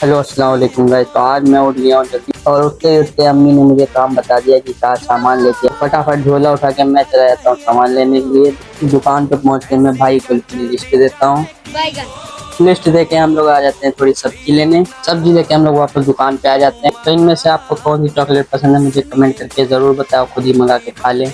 Hello अस्सलाम वालेकुम guys. तो आज मैं उठ गया हूँ जल्दी और उठते उठते अम्मी ने मुझे काम बता दिया कि क्या सामान लेके फटाफट झोला उठा के मैं चला जाता हूँ सामान लेने के लिए। दुकान पे पहुँच के मैं भाई को अपनी लिस्ट देता हूँ। लिस्ट देके हम लोग आ जाते हैं थोड़ी सब्जी लेने। सब्जी लेके हम लोग वापस दुकान पे आ जाते हैं। तो इनमें से आपको कौन सी चॉकलेट पसंद है मुझे कमेंट करके जरूर बताओ, खुद ही मंगा के खा ले।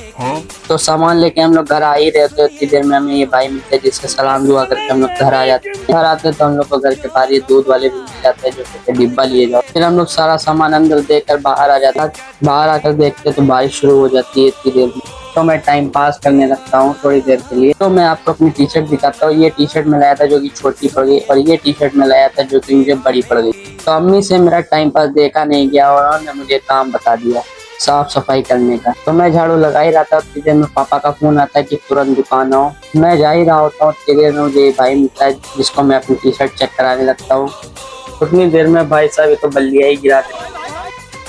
तो सामान लेके हम लोग घर आ ही रहे थे, उतनी देर में हमें ये भाई मिलते हैं जिससे सलाम दुआ करके हम लोग घर आ जाते हैं। घर आते तो हम लोग को घर के बाहर ये दूध वाले भी मिल जाते हैं जो कहते हैं डिब्बा लिए जाओ। फिर हम लोग सारा सामान अंदर देकर बाहर आ जाता है। बाहर आकर देखते तो बारिश शुरू हो जाती है इतनी देर में। तो मैं टाइम पास करने लगता हूँ थोड़ी देर के लिए। तो मैं आपको अपनी टी शर्ट दिखाता हूँ। ये टी शर्ट में लाया था जो कि छोटी पड़ गई और ये टी शर्ट में लाया था जो कि मुझे बड़ी पड़ गई। तो अम्मी से मेरा टाइम पास देखा नहीं गया और उन्होंने मुझे काम बता दिया साफ सफाई करने का। तो मैं झाड़ू लगा ही रहा था, उतनी देर में पापा का फोन आता है कि तुरंत दुकान आओ। मैं जा ही रहा होता हूँ, उतनी देर में मुझे भाई मिलता है जिसको मैं अपनी टी शर्ट चेक कराने लगता हूँ। उतनी देर में भाई साहब ये तो बल्लिया ही गिरा देते।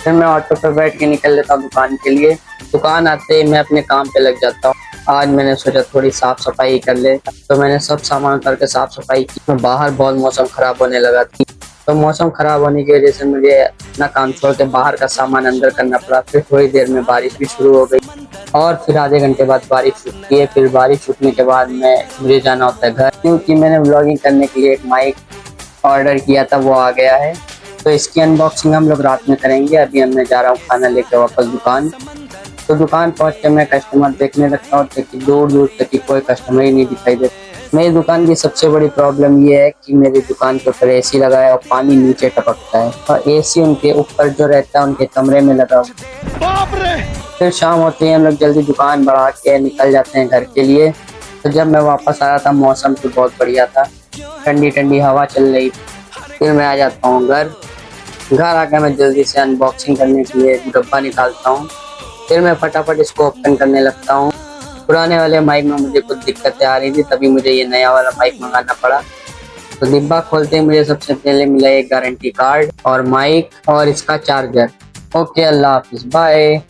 फिर मैं ऑटो पे बैठ के निकल लेता हूँ दुकान के लिए। दुकान आते ही मैं अपने काम पे लग जाता हूँ। आज मैंने सोचा थोड़ी साफ सफाई कर ले, तो मैंने सब सामान करके साफ सफाई की। तो बाहर बहुत मौसम खराब होने लगा थी, तो मौसम खराब होने की वजह से मुझे अपना काम छोड़ के बाहर का सामान अंदर करना पड़ा। फिर थोड़ी देर में बारिश भी शुरू हो गई और फिर आधे घंटे बाद बारिश छूटती है। फिर बारिश छूटने के बाद मुझे जाना होता है घर, क्योंकि मैंने व्लॉगिंग करने के लिए एक माइक ऑर्डर किया था, वो आ गया है। तो इसकी अनबॉक्सिंग हम लोग रात में करेंगे। अभी मैं जा रहा हूँ खाना लेके वापस दुकान। तो दुकान पहुंच के मैं कस्टमर देखने लगता हूँ, लेकिन दूर दूर तक कोई कस्टमर ही नहीं दिखाई देता। मेरी दुकान की सबसे बड़ी प्रॉब्लम ये है कि मेरी दुकान के ऊपर एसी लगा है और पानी नीचे टपकता है और एसी उनके ऊपर जो रहता है उनके कमरे में लगा हुआ। फिर शाम होती है, हम लोग जल्दी दुकान बढ़ा के निकल जाते हैं घर के लिए। तो जब मैं वापस आया था मौसम तो बहुत बढ़िया था, ठंडी ठंडी हवा चल रही। फिर मैं आ जाता हूँ घर। घर आकर मैं जल्दी से अनबॉक्सिंग करने के लिए डब्बा निकालता हूँ। फिर मैं फटाफट इसको ओपन करने लगता हूँ। पुराने वाले माइक में मुझे कुछ दिक्कतें आ रही थी, तभी मुझे ये नया वाला माइक मंगाना पड़ा। तो डिब्बा खोलते ही मुझे सबसे पहले मिला एक गारंटी कार्ड और माइक और इसका चार्जर। ओके, अल्लाह हाफिज, बाय।